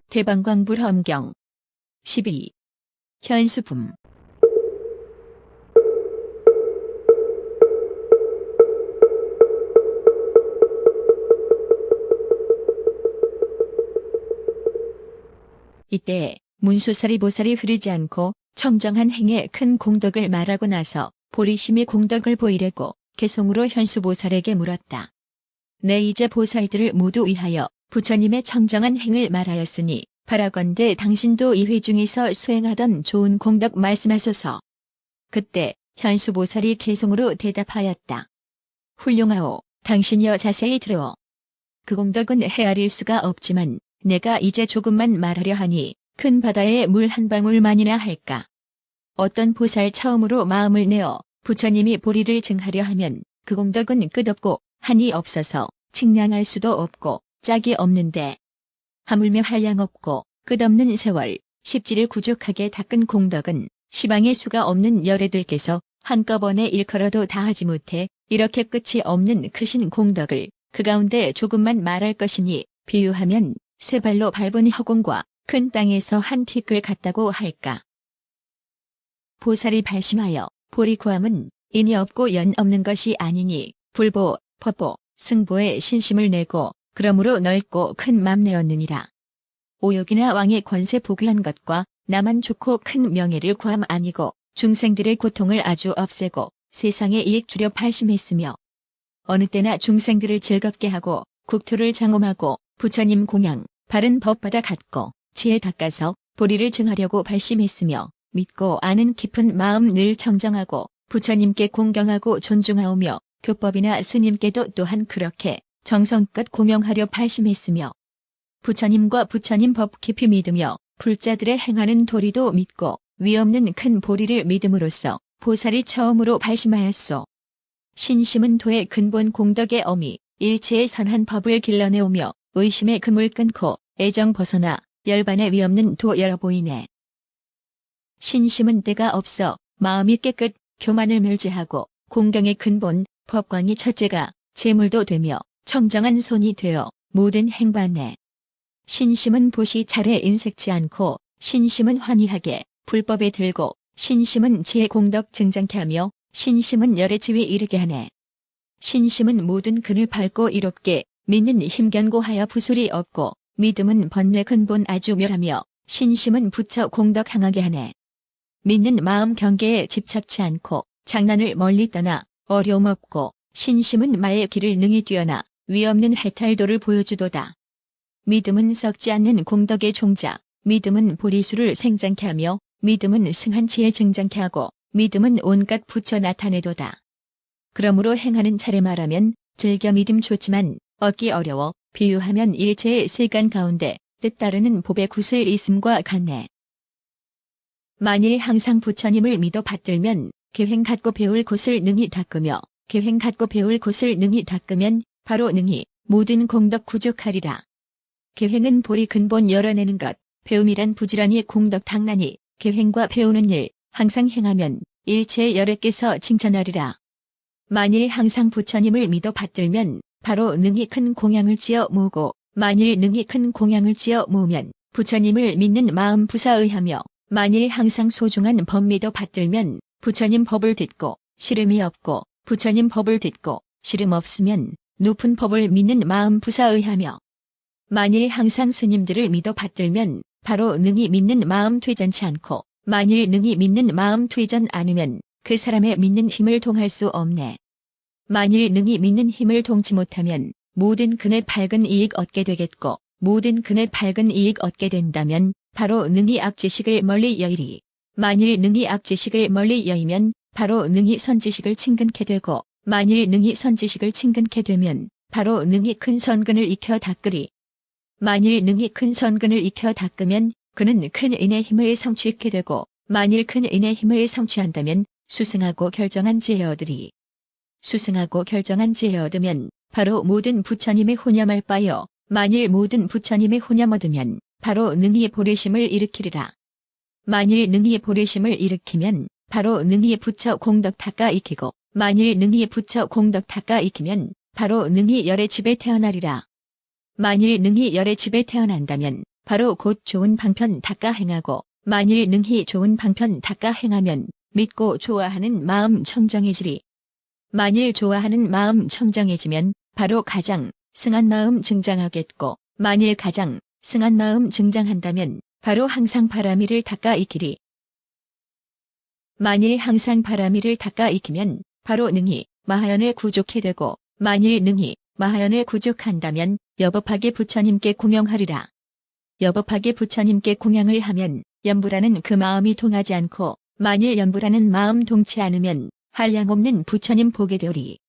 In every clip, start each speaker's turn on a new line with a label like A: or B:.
A: 대방광불험경 12. 현수품. 이때 문수살이 보살이 흐르지 않고 청정한 행에 큰 공덕을 말하고 나서 보리심이 공덕을 보이려고 개송으로 현수보살에게 물었다. 내 이제 보살들을 모두 위하여 부처님의 청정한 행을 말하였으니 바라건대 당신도 이 회중에서 수행하던 좋은 공덕 말씀하소서. 그때 현수보살이 개송으로 대답하였다. 훌륭하오. 당신이여 자세히 들으오. 그 공덕은 헤아릴 수가 없지만 내가 이제 조금만 말하려 하니 큰 바다에 물 한 방울만이나 할까. 어떤 보살 처음으로 마음을 내어 부처님이 보리를 증하려 하면 그 공덕은 끝없고 한이 없어서 측량할 수도 없고 짝이 없는데 하물며 한량 없고 끝없는 세월 십지를 구족하게 닦은 공덕은 시방의 수가 없는 열애들께서 한꺼번에 일컬어도 다하지 못해 이렇게 끝이 없는 크신 공덕을 그 가운데 조금만 말할 것이니 비유하면 세 발로 밟은 허공과 큰 땅에서 한 티끌 같다고 할까. 보살이 발심하여 보리 구함은 인이 없고 연 없는 것이 아니니 불보, 법보, 승보에 신심을 내고 그러므로 넓고 큰 맘내었느니라. 오욕이나 왕의 권세 보귀한 것과 나만 좋고 큰 명예를 구함 아니고 중생들의 고통을 아주 없애고 세상에 이익 주려 발심했으며 어느 때나 중생들을 즐겁게 하고 국토를 장엄하고 부처님 공양, 바른 법바다 갖고 지혜 닦아서 보리를 증하려고 발심했으며 믿고 아는 깊은 마음 늘 청정하고 부처님께 공경하고 존중하오며 교법이나 스님께도 또한 그렇게 정성껏 공용하려 발심했으며 부처님과 부처님 법 깊이 믿으며 불자들의 행하는 도리도 믿고 위없는 큰 보리를 믿음으로써 보살이 처음으로 발심하였소. 신심은 도의 근본 공덕의 어미, 일체의 선한 법을 길러내오며 의심의 금을 끊고 애정 벗어나 열반에 위없는 도 열어 보이네. 신심은 때가 없어 마음이 깨끗 교만을 멸제하고 공경의 근본 법광이 첫째가 제물도 되며 청정한 손이 되어 모든 행반에 신심은 보시 차례 인색치 않고 신심은 환희하게 불법에 들고 신심은 지혜 공덕 증장케 하며 신심은 열의 지위 이르게 하네. 신심은 모든 근을 밟고 이롭게 믿는 힘 견고하여 부술이 없고 믿음은 번뇌 근본 아주 멸하며 신심은 부처 공덕 향하게 하네. 믿는 마음 경계에 집착치 않고 장난을 멀리 떠나 어려움 없고 신심은 마의 길을 능히 뛰어나 위없는 해탈도를 보여주도다. 믿음은 썩지 않는 공덕의 종자, 믿음은 보리수를 생장케 하며 믿음은 승한 지혜 증장케 하고 믿음은 온갖 부처 나타내도다. 그러므로 행하는 차례 말하면 즐겨 믿음 좋지만 얻기 어려워 비유하면 일체의 세간 가운데 뜻따르는 법의 구슬 있음과 같네. 만일 항상 부처님을 믿어 받들면 계행 갖고 배울 곳을 능히 닦으며 계행 갖고 배울 곳을 능히 닦으면 바로 능히 모든 공덕 구족하리라. 계행은 보리 근본 열어내는 것, 배움이란 부지런히 공덕 닦나니 계행과 배우는 일 항상 행하면 일체의 열애께서 칭찬하리라. 만일 항상 부처님을 믿어 받들면 바로 능히 큰 공양을 지어 모으고 만일 능히 큰 공양을 지어 모으면 부처님을 믿는 마음 부사의하며 만일 항상 소중한 법 믿어 받들면 부처님 법을 듣고 시름이 없고 부처님 법을 듣고 시름 없으면 높은 법을 믿는 마음 부사의하며 만일 항상 스님들을 믿어 받들면 바로 능히 믿는 마음 퇴전치 않고 만일 능히 믿는 마음 퇴전 않으면 그 사람의 믿는 힘을 동할 수 없네. 만일 능히 믿는 힘을 동치 못하면 모든 근의 밝은 이익 얻게 되겠고 모든 근의 밝은 이익 얻게 된다면 바로 능히 악지식을 멀리 여이리. 만일 능히 악지식을 멀리 여이면 바로 능히 선지식을 친근케 되고 만일 능히 선지식을 친근케 되면 바로 능히 큰 선근을 익혀 닦으리. 만일 능히 큰 선근을 익혀 닦으면 그는 큰 인의 힘을 성취하게 되고 만일 큰 인의 힘을 성취한다면 수승하고 결정한 지혜 얻으리. 수승하고 결정한 지혜 얻으면 바로 모든 부처님의 혼념할 바요. 만일 모든 부처님의 혼념 얻으면 바로 능히 보리심을 일으키리라. 만일 능히 보리심을 일으키면 바로 능히 부처 공덕 닦아 익히고 만일 능히 부처 공덕 닦아 익히면 바로 능히 열의 집에 태어나리라. 만일 능히 열의 집에 태어난다면 바로 곧 좋은 방편 닦아 행하고 만일 능히 좋은 방편 닦아 행하면 믿고 좋아하는 마음 청정해지리. 만일 좋아하는 마음 청정해지면 바로 가장 승한 마음 증장하겠고 만일 가장 승한 마음 증장한다면 바로 항상 바라미를 닦아 익히리. 만일 항상 바라미를 닦아 익히면 바로 능히 마하연을 구족해 되고 만일 능히 마하연을 구족한다면 여법하게 부처님께 공양하리라. 여법하게 부처님께 공양을 하면 연부라는 그 마음이 동하지 않고 만일 연부라는 마음 동치 않으면 한량없는 부처님 보게 되오리.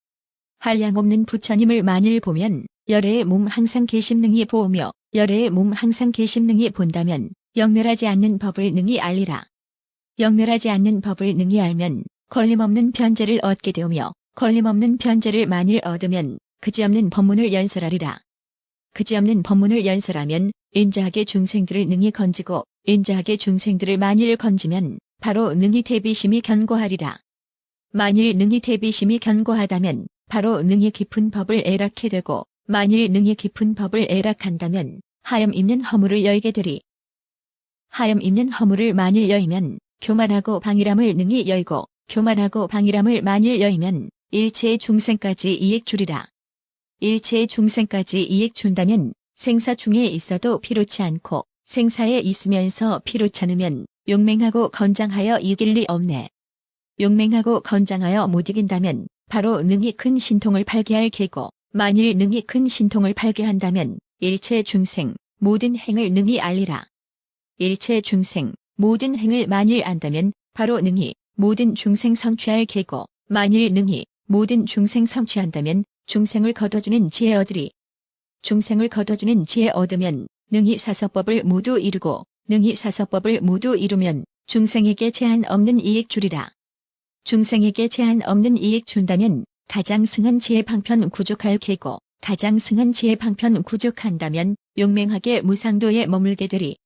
A: 한량없는 부처님을 만일 보면 열애의 몸 항상 계심능히 보오며 열애의 몸 항상 계심능히 본다면 영멸하지 않는 법을 능히 알리라. 영멸하지 않는 법을 능히 알면 걸림없는 변제를 얻게 되오며 걸림없는 변제를 만일 얻으면 그지없는 법문을 연설하리라. 그지없는 법문을 연설하면 인자하게 중생들을 능히 건지고 인자하게 중생들을 만일 건지면 바로 능히 대비심이 견고하리라. 만일 능히 대비심이 견고하다면 바로 능히 깊은 법을 애락해 되고 만일 능히 깊은 법을 애락한다면 하염 있는 허물을 여의게 되리. 하염 있는 허물을 만일 여의면 교만하고 방일함을 능히 여의고 교만하고 방일함을 만일 여의면 일체의 중생까지 이익 주리라. 일체의 중생까지 이익 준다면 생사 중에 있어도 피로치 않고 생사에 있으면서 피로치 않으면 용맹하고 건장하여 이길 리 없네. 용맹하고 건장하여 못 이긴다면 바로 능히 큰 신통을 발개할 계고 만일 능히 큰 신통을 발개한다면 일체 중생 모든 행을 능히 알리라. 일체 중생 모든 행을 만일 안다면 바로 능히 모든 중생 성취할 계고 만일 능히 모든 중생 성취한다면 중생을 거둬주는 지혜 얻으리. 중생을 거둬주는 지혜 얻으면 능히 사서법을 모두 이루고 능히 사서법을 모두 이루면 중생에게 제한 없는 이익 주리라. 중생에게 제한 없는 이익 준다면 가장 승한 지혜 방편 구족할 계고 가장 승한 지혜 방편 구족한다면 용맹하게 무상도에 머물게 되리.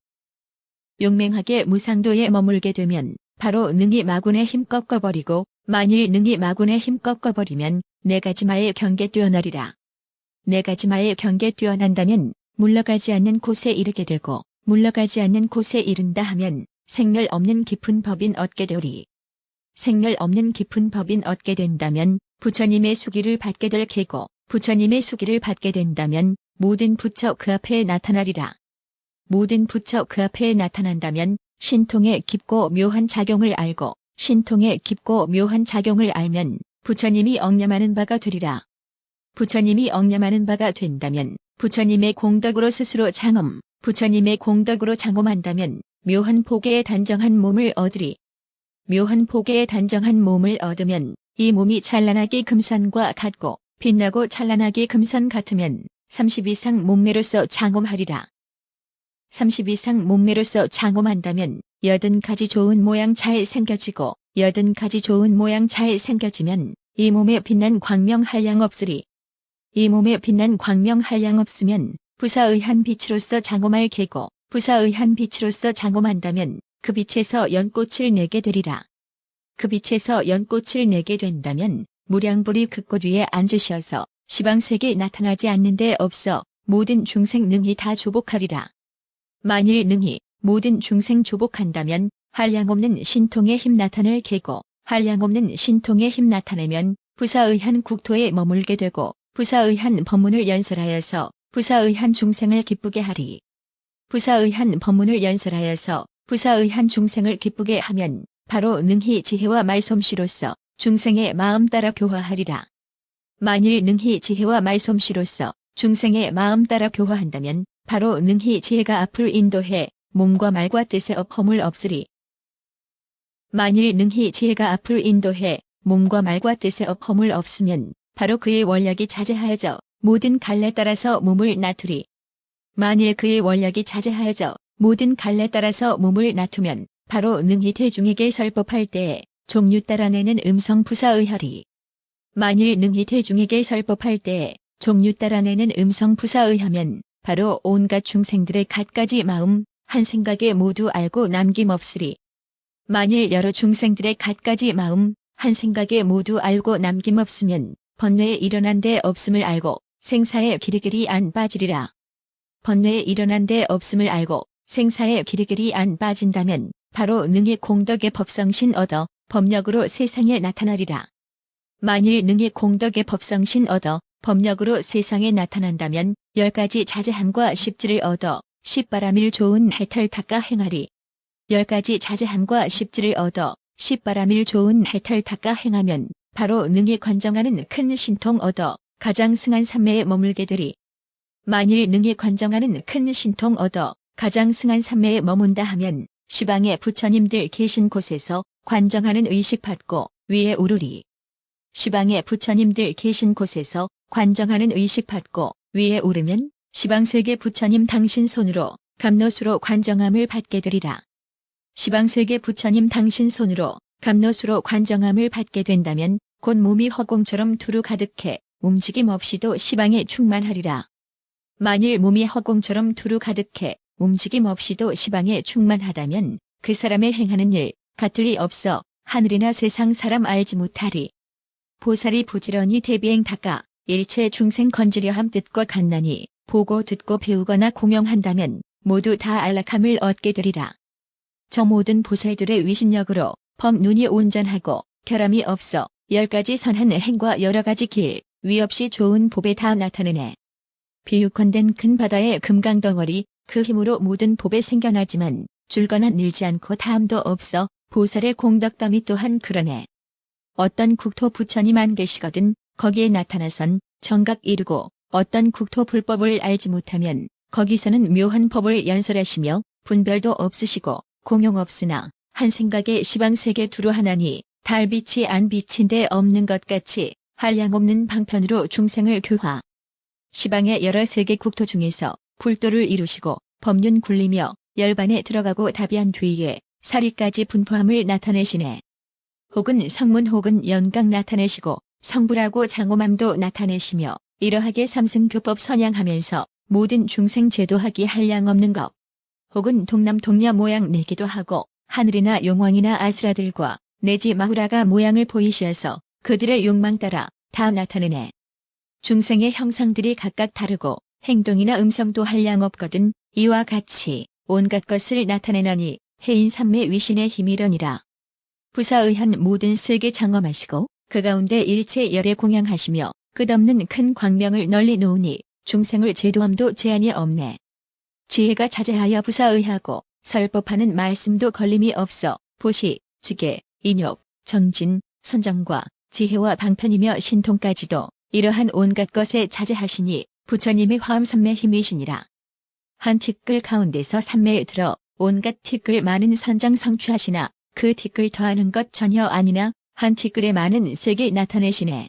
A: 용맹하게 무상도에 머물게 되면 바로 능히 마군의 힘 꺾어버리고 만일 능히 마군의 힘 꺾어버리면 네가지마의 경계 뛰어나리라. 네가지마의 경계 뛰어난다면 물러가지 않는 곳에 이르게 되고 물러가지 않는 곳에 이른다 하면 생멸 없는 깊은 법인 얻게 되리. 생멸 없는 깊은 법인 얻게 된다면 부처님의 수기를 받게 될 계고 부처님의 수기를 받게 된다면 모든 부처 그 앞에 나타나리라. 모든 부처 그 앞에 나타난다면 신통의 깊고 묘한 작용을 알고 신통의 깊고 묘한 작용을 알면 부처님이 엉념하는 바가 되리라. 부처님이 엉념하는 바가 된다면 부처님의 공덕으로 스스로 장엄, 부처님의 공덕으로 장엄한다면 묘한 보계에 단정한 몸을 얻으리. 묘한 보계에 단정한 몸을 얻으면 이 몸이 찬란하게 금산과 같고 빛나고 찬란하게 금산 같으면 30 이상 몸매로서 장엄하리라. 30 이상 몸매로서 장엄한다면 80가지 좋은 모양 잘 생겨지고 80가지 좋은 모양 잘 생겨지면 이 몸에 빛난 광명 한량 없으리. 이 몸에 빛난 광명 한량 없으면 부사의한 빛으로서 장엄할 계고 부사의한 빛으로서 장엄한다면 그 빛에서 연꽃을 내게 되리라. 그 빛에서 연꽃을 내게 된다면 무량불이 그 꽃 위에 앉으셔서 시방색이 나타나지 않는 데 없어 모든 중생 능히 다 조복하리라. 만일 능히 모든 중생 조복한다면 한량없는 신통의 힘 나타낼 계고 한량없는 신통의 힘 나타내면 부사의한 국토에 머물게 되고 부사의한 법문을 연설하여서 부사의한 중생을 기쁘게 하리. 부사의한 법문을 연설하여서 부사의한 중생을 기쁘게 하면 바로 능히 지혜와 말솜씨로서 중생의 마음 따라 교화하리라. 만일 능히 지혜와 말솜씨로서 중생의 마음 따라 교화한다면 바로 능히 지혜가 앞을 인도해 몸과 말과 뜻의 허물 없으리. 만일 능히 지혜가 앞을 인도해 몸과 말과 뜻의 허물 없으면 바로 그의 원력이 자제하여져 모든 갈래 따라서 몸을 나투리. 만일 그의 원력이 자제하여져 모든 갈래 따라서 몸을 나투면 바로 능히 대중에게 설법할 때에 종류 따라 내는 음성 부사의하리. 만일 능히 대중에게 설법할 때에 종류 따라 내는 음성 부사의하면 바로 온갖 중생들의 갖가지 마음, 한 생각에 모두 알고 남김없으리. 만일 여러 중생들의 갖가지 마음, 한 생각에 모두 알고 남김없으면 번뇌에 일어난 데 없음을 알고 생사에 기리기리 안 빠지리라. 번뇌에 일어난 데 없음을 알고 생사에 기리기리 안 빠진다면 바로 능히 공덕의 법성신 얻어 법력으로 세상에 나타나리라. 만일 능히 공덕의 법성신 얻어 법력으로 세상에 나타난다면 10가지 자제함과 십지를 얻어 십바람일 좋은 해탈 닦아 행하리. 10가지 자제함과 십지를 얻어 십바람일 좋은 해탈 닦아 행하면 바로 능히 관정하는 큰 신통 얻어 가장 승한 삼매에 머물게 되리. 만일 능히 관정하는 큰 신통 얻어 가장 승한 삼매에 머문다 하면 시방의 부처님들 계신 곳에서 관정하는 의식 받고 위에 오르리. 시방의 부처님들 계신 곳에서 관정하는 의식 받고 위에 오르면 시방세계 부처님 당신 손으로 감노수로 관정함을 받게 되리라. 시방세계 부처님 당신 손으로 감노수로 관정함을 받게 된다면 곧 몸이 허공처럼 두루 가득해 움직임 없이도 시방에 충만하리라. 만일 몸이 허공처럼 두루 가득해 움직임 없이도 시방에 충만하다면 그 사람의 행하는 일 같을 리 없어 하늘이나 세상 사람 알지 못하리. 보살이 부지런히 대비행 닦아 일체 중생 건지려 함 뜻과 간난이 보고 듣고 배우거나 공용한다면 모두 다 안락함을 얻게 되리라. 저 모든 보살들의 위신력으로 법눈이 온전하고 결함이 없어 10가지 선한 행과 여러가지 길, 위 없이 좋은 법에 다 나타내네. 비유컨된 큰 바다의 금강덩어리, 그 힘으로 모든 법에 생겨나지만 줄거나 늘지 않고 다함도 없어 보살의 공덕담이 또한 그러네. 어떤 국토 부처님 안 계시거든 거기에 나타나선 정각 이루고 어떤 국토 불법을 알지 못하면 거기서는 묘한 법을 연설하시며 분별도 없으시고 공용 없으나 한 생각에 시방세계 두루 하나니 달빛이 안 비친 데 없는 것 같이 한량없는 방편으로 중생을 교화. 시방의 여러 세계 국토 중에서 불도를 이루시고 법륜 굴리며 열반에 들어가고 답이한 뒤에 사리까지 분포함을 나타내시네. 혹은 성문 혹은 연각 나타내시고 성불하고 장엄함도 나타내시며 이러하게 삼승교법 선양하면서 모든 중생 제도하기 한량없는 것. 혹은 동남 동녀 모양 내기도 하고 하늘이나 용왕이나 아수라들과 내지 마후라가 모양을 보이시어서 그들의 욕망 따라 다 나타내네. 중생의 형상들이 각각 다르고 행동이나 음성도 한량없거든 이와 같이 온갖 것을 나타내나니 해인 삼매 위신의 힘이러니라. 부사의한 모든 세계 장엄하시고 그 가운데 일체 열에 공양하시며 끝없는 큰 광명을 널리 놓으니 중생을 제도함도 제한이 없네. 지혜가 자제하여 부사의하고 설법하는 말씀도 걸림이 없어 보시, 지계, 인욕, 정진, 선정과 지혜와 방편이며 신통까지도 이러한 온갖 것에 자제하시니 부처님의 화엄삼매 힘이시니라. 한 티끌 가운데서 삼매에 들어 온갖 티끌 많은 선장 성취하시나 그 티끌 더하는 것 전혀 아니나 한 티끌에 많은 세계 나타내시네.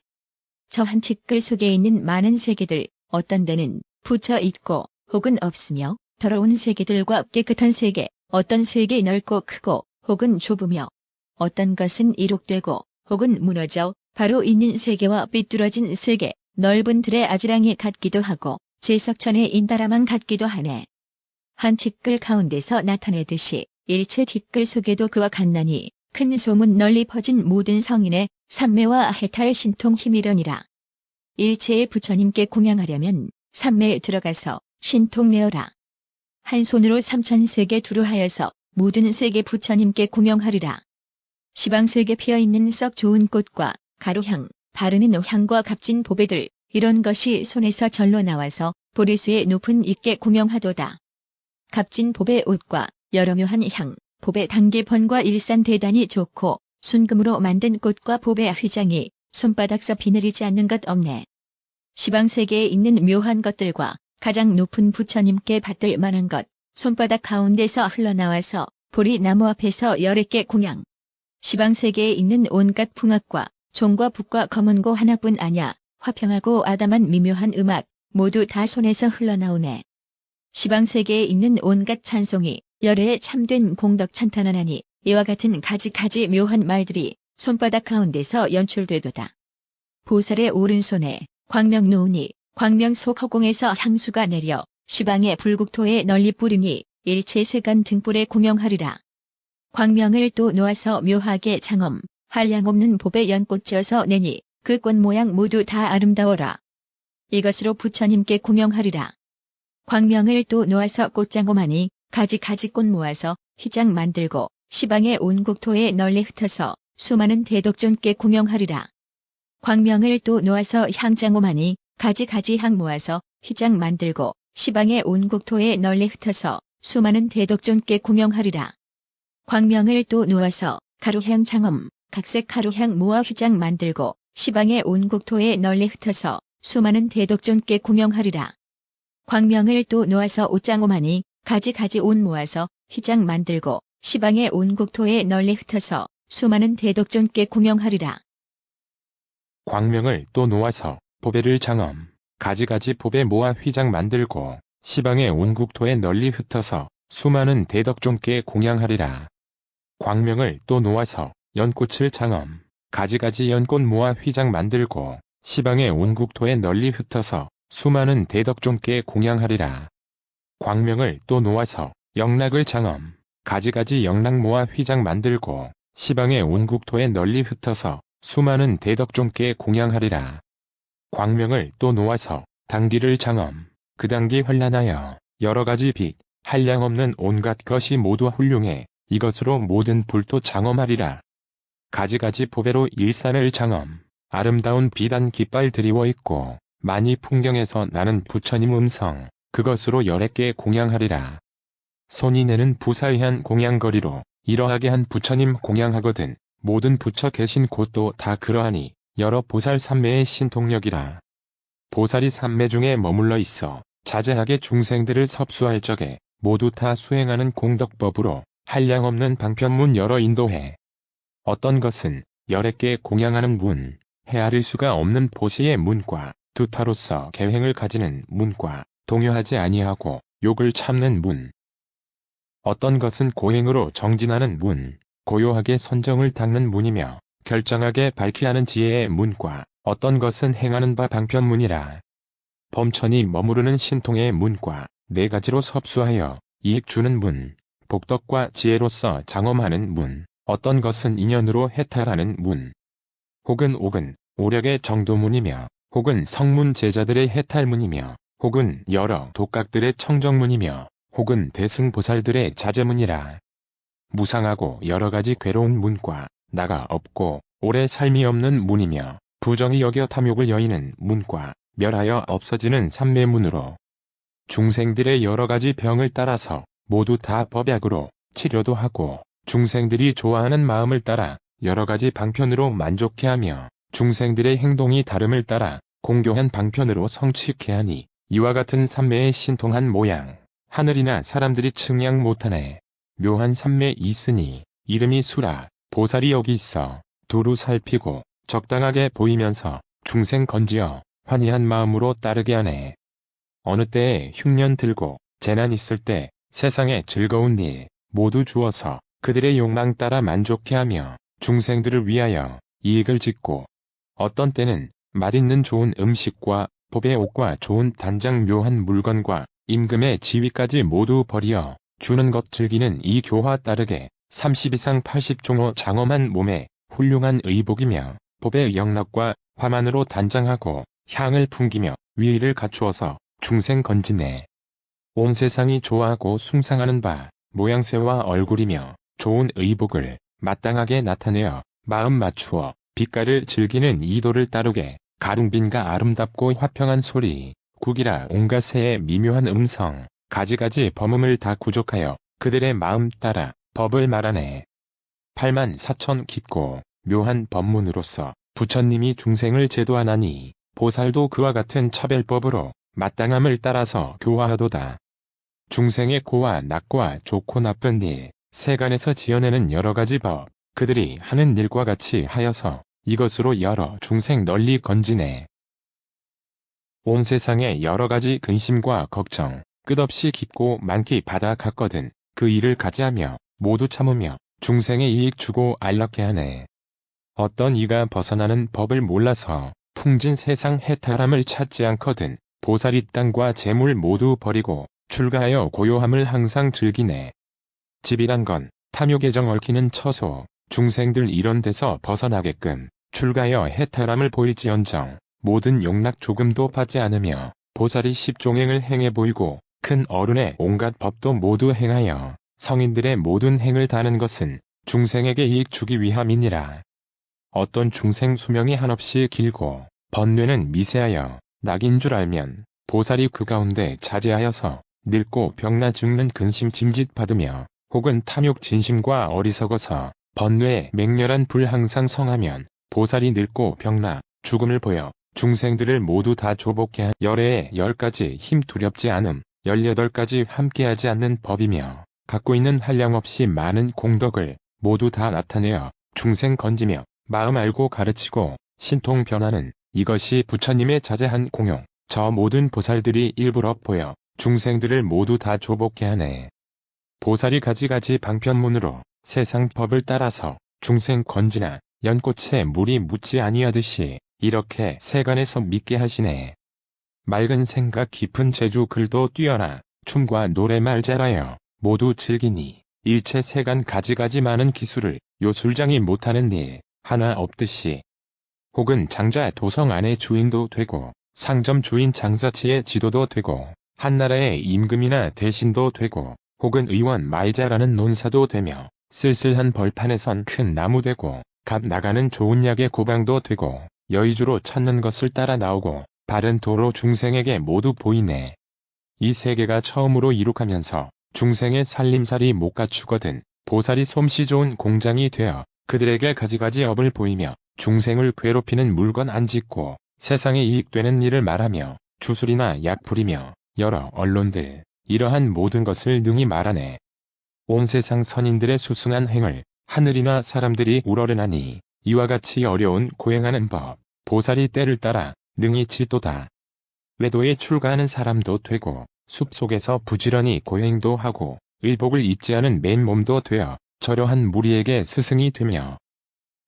A: 저 한 티끌 속에 있는 많은 세계들 어떤 데는 붙여 있고 혹은 없으며 더러운 세계들과 깨끗한 세계 어떤 세계 넓고 크고 혹은 좁으며 어떤 것은 이룩되고 혹은 무너져 바로 있는 세계와 삐뚤어진 세계 넓은 들의 아지랑이 같기도 하고 제석천의 인다라만 같기도 하네. 한 티끌 가운데서 나타내듯이 일체 티끌 속에도 그와 같나니 큰 소문 널리 퍼진 모든 성인의 삼매와 해탈 신통 힘이러니라. 일체의 부처님께 공양하려면 삼매에 들어가서 신통 내어라. 한 손으로 삼천세계 두루 하여서 모든 세계 부처님께 공양하리라. 시방세계 피어있는 썩 좋은 꽃과 가루향, 바르는 향과 값진 보배들 이런 것이 손에서 절로 나와서 보리수의 높은 있게 공양하도다. 값진 보배 옷과 여러 묘한 향, 보배 단계번과 일산 대단히 좋고 순금으로 만든 꽃과 보배 휘장이 손바닥서 비내리지 않는 것 없네. 시방세계에 있는 묘한 것들과 가장 높은 부처님께 받들 만한 것, 손바닥 가운데서 흘러나와서 보리 나무 앞에서 여러 개 공양. 시방세계에 있는 온갖 풍악과 종과 북과 검은고 하나뿐 아냐, 화평하고 아담한 미묘한 음악, 모두 다 손에서 흘러나오네. 시방세계에 있는 온갖 찬송이 열애에 참된 공덕 찬탄하나니 이와 같은 가지가지 묘한 말들이 손바닥 가운데서 연출되도다. 보살의 오른손에 광명 놓으니 광명 속 허공에서 향수가 내려 시방의 불국토에 널리 뿌리니 일체 세간 등불에 공영하리라. 광명을 또 놓아서 묘하게 장엄 한량없는 법에 연꽃지어서 내니 그 꽃 모양 모두 다 아름다워라. 이것으로 부처님께 공영하리라. 광명을 또 놓아서 꽃장엄하니 가지가지 꽃 모아서 휘장 만들고 시방의 온 국토에 널리 흩어서 수많은 대덕존께 공영하리라. 광명을 또 놓아서 향장엄하니 가지가지 향 모아서 휘장 만들고 시방의 온 국토에 널리 흩어서 수많은 대덕존께 공영하리라. 광명을 또 놓아서 가루향 장엄 각색 가루향 모아 휘장 만들고 시방의 온 국토에 널리 흩어서 수많은 대덕존께 공영하리라. 광명을 또 놓아서 옷장엄하니 가지가지 옷 모아서 휘장 만들고 시방의 온 국토에 널리 흩어서 수많은 대덕존께 공영하리라.
B: 광명을 또 놓아서 보배를 장엄 가지가지 보배 모아 휘장 만들고 시방의 온 국토에 널리 흩어서 수많은 대덕존께 공양하리라. 광명을 또 놓아서 연꽃을 장엄 가지가지 연꽃 모아 휘장 만들고 시방의 온 국토에 널리 흩어서 수많은 대덕존께 공양하리라. 광명을 또 놓아서 영락을 장엄 가지가지 영락 모아 휘장 만들고 시방의 온 국토에 널리 흩어서 수많은 대덕존께 공양하리라. 광명을 또 놓아서 당기를 장엄 그 당기 환란하여 여러가지 빛 한량없는 온갖 것이 모두 훌륭해 이것으로 모든 불도 장엄하리라. 가지가지 보배로 일산을 장엄 아름다운 비단 깃발 드리워 있고 많이 풍경에서 나는 부처님 음성 그것으로 열애께 공양하리라. 손이 내는 부사의한 공양거리로 이러하게 한 부처님 공양하거든 모든 부처 계신 곳도 다 그러하니 여러 보살 삼매의 신통력이라. 보살이 삼매 중에 머물러 있어 자제하게 중생들을 섭수할 적에 모두 다 수행하는 공덕법으로 한량없는 방편문 여러 인도해. 어떤 것은 열애께 공양하는 문, 헤아릴 수가 없는 보시의 문과 두타로서 계행을 가지는 문과 동요하지 아니하고 욕을 참는 문. 어떤 것은 고행으로 정진하는 문, 고요하게 선정을 닦는 문이며 결정하게 밝히 하는 지혜의 문과 어떤 것은 행하는 바 방편문이라. 범천이 머무르는 신통의 문과 네 가지로 섭수하여 이익 주는 문, 복덕과 지혜로서 장엄하는 문, 어떤 것은 인연으로 해탈하는 문, 혹은 오력의 정도문이며 혹은 성문 제자들의 해탈문이며 혹은 여러 독각들의 청정문이며 혹은 대승보살들의 자제문이라. 무상하고 여러가지 괴로운 문과 나가 없고 오래 삶이 없는 문이며 부정이 여겨 탐욕을 여이는 문과 멸하여 없어지는 삼매문으로 중생들의 여러가지 병을 따라서 모두 다 법약으로 치료도 하고 중생들이 좋아하는 마음을 따라 여러가지 방편으로 만족해 하며 중생들의 행동이 다름을 따라 공교한 방편으로 성취케 하니 이와 같은 삼매의 신통한 모양 하늘이나 사람들이 측량 못하네. 묘한 삼매 있으니 이름이 수라. 보살이 여기 있어 두루 살피고 적당하게 보이면서 중생 건지어 환희한 마음으로 따르게 하네. 어느 때에 흉년 들고 재난 있을 때 세상에 즐거운 일 모두 주어서 그들의 욕망 따라 만족해 하며 중생들을 위하여 이익을 짓고 어떤 때는 맛있는 좋은 음식과 법의 옷과 좋은 단장 묘한 물건과 임금의 지위까지 모두 버리어 주는 것 즐기는 이 교화 따르게 30 이상 80종호 장엄한 몸에 훌륭한 의복이며 법의 영락과 화만으로 단장하고 향을 풍기며 위의를 갖추어서 중생 건지네. 온 세상이 좋아하고 숭상하는 바 모양새와 얼굴이며 좋은 의복을 마땅하게 나타내어 마음 맞추어 빛깔을 즐기는 이도를 따르게 가룽빈과 아름답고 화평한 소리 국이라 온갖 새의 미묘한 음성 가지가지 범음을 다 구족하여 그들의 마음 따라 법을 말하네. 8만 4천 깊고 묘한 법문으로서 부처님이 중생을 제도하나니 보살도 그와 같은 차별법으로 마땅함을 따라서 교화하도다. 중생의 고와 낙과 좋고 나쁜 일, 세간에서 지어내는 여러가지 법, 그들이 하는 일과 같이 하여서 이것으로 여러 중생 널리 건지네. 온 세상에 여러가지 근심과 걱정, 끝없이 깊고 많기 바다 같거든 그 일을 가지하며 모두 참으며 중생의 이익 주고 안락해 하네. 어떤 이가 벗어나는 법을 몰라서 풍진 세상 해탈함을 찾지 않거든 보살이 땅과 재물 모두 버리고 출가하여 고요함을 항상 즐기네. 집이란 건 탐욕의 정 얽히는 처소, 중생들 이런 데서 벗어나게끔 출가하여 해탈함을 보일지언정 모든 용락 조금도 받지 않으며 보살이 십종행을 행해 보이고 큰 어른의 온갖 법도 모두 행하여 성인들의 모든 행을 다는 것은 중생에게 이익 주기 위함이니라. 어떤 중생 수명이 한없이 길고 번뇌는 미세하여 낙인 줄 알면 보살이 그 가운데 자제하여서 늙고 병나 죽는 근심 짐짓 받으며 혹은 탐욕 진심과 어리석어서 번뇌에 맹렬한 불 항상 성하면 보살이 늙고 병나 죽음을 보여 중생들을 모두 다 조복해 한 열애의 10가지 힘 두렵지 않음 18가지 함께하지 않는 법이며 갖고 있는 한량없이 많은 공덕을 모두 다 나타내어 중생 건지며 마음 알고 가르치고 신통 변하는 이것이 부처님의 자제한 공용 저 모든 보살들이 일부러 보여 중생들을 모두 다 조복해 하네. 보살이 가지가지 방편문으로 세상 법을 따라서 중생 건지나 연꽃에 물이 묻지 아니하듯이 이렇게 세간에서 믿게 하시네. 맑은 생각 깊은 재주 글도 뛰어나 춤과 노래말 잘하여 모두 즐기니 일체 세간 가지가지 많은 기술을 요술장이 못하는 일 하나 없듯이 혹은 장자 도성 안의 주인도 되고 상점 주인 장사치의 지도도 되고 한나라의 임금이나 대신도 되고 혹은 의원 말 잘하는 논사도 되며 쓸쓸한 벌판에선 큰 나무 되고 값 나가는 좋은 약의 고방도 되고 여의주로 찾는 것을 따라 나오고 바른 도로 중생에게 모두 보이네. 이 세계가 처음으로 이룩하면서 중생의 살림살이 못 갖추거든 보살이 솜씨 좋은 공장이 되어 그들에게 가지가지 업을 보이며 중생을 괴롭히는 물건 안 짓고 세상에 이익되는 일을 말하며 주술이나 약 부리며 여러 언론들 이러한 모든 것을 능히 말하네. 온 세상 선인들의 수승한 행을 하늘이나 사람들이 우러르나니 이와 같이 어려운 고행하는 법 보살이 때를 따라 능히 지도다. 외도에 출가하는 사람도 되고 숲속에서 부지런히 고행도 하고 의복을 입지 않은 맨몸도 되어 저려한 무리에게 스승이 되며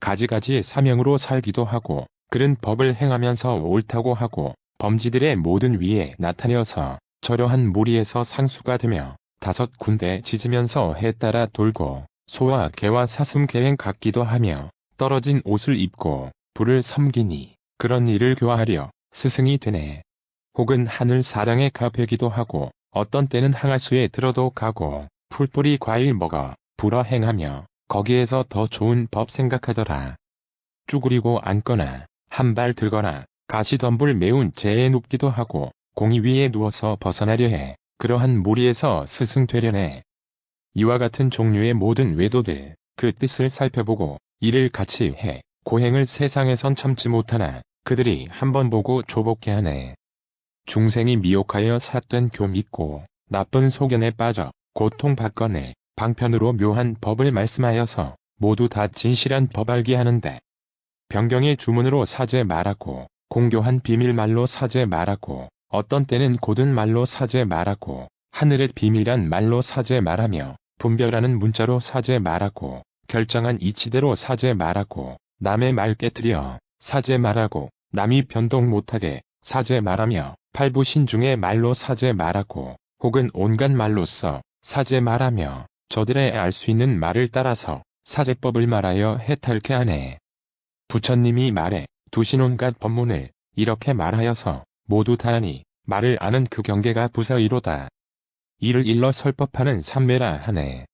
B: 가지가지 사명으로 살기도 하고 그른 법을 행하면서 옳다고 하고 범지들의 모든 위에 나타내어서 저려한 무리에서 상수가 되며 5군데 짖으면서 해 따라 돌고 소와 개와 사슴 계행 같기도 하며 떨어진 옷을 입고 불을 섬기니 그런 일을 교화하려 스승이 되네. 혹은 하늘 사랑에 가되기도 하고 어떤 때는 항아수에 들어도 가고 풀뿌리 과일 먹어 불어 행하며 거기에서 더 좋은 법 생각하더라. 쭈그리고 앉거나 한 발 들거나 가시덤불 메운 재에 눕기도 하고 공이 위에 누워서 벗어나려 해 그러한 무리에서 스승 되려네. 이와 같은 종류의 모든 외도들 그 뜻을 살펴보고 이를 같이 해 고행을 세상에선 참지 못하나 그들이 한번 보고 조복해 하네. 중생이 미혹하여 삿된 교 믿고 나쁜 소견에 빠져 고통받거늘 방편으로 묘한 법을 말씀하여서 모두 다 진실한 법 알게 하는데 변경의 주문으로 사죄 말하고 공교한 비밀말로 사죄 말하고 어떤 때는 고든 말로 사죄 말하고 하늘의 비밀한 말로 사죄 말하며 분별하는 문자로 사죄 말하고 결정한 이치대로 사죄 말하고 남의 말 깨뜨려 사죄 말하고 남이 변동 못하게 사죄 말하며 팔부신중의 말로 사죄 말하고 혹은 온갖 말로써 사죄 말하며 저들의 알 수 있는 말을 따라서 사죄법을 말하여 해탈케 하네. 부처님이 말해 두신 온갖 법문을 이렇게 말하여서 모두 다 하니 말을 아는 그 경계가 부서이로다. 이를 일러 설법하는 삼매라 하네.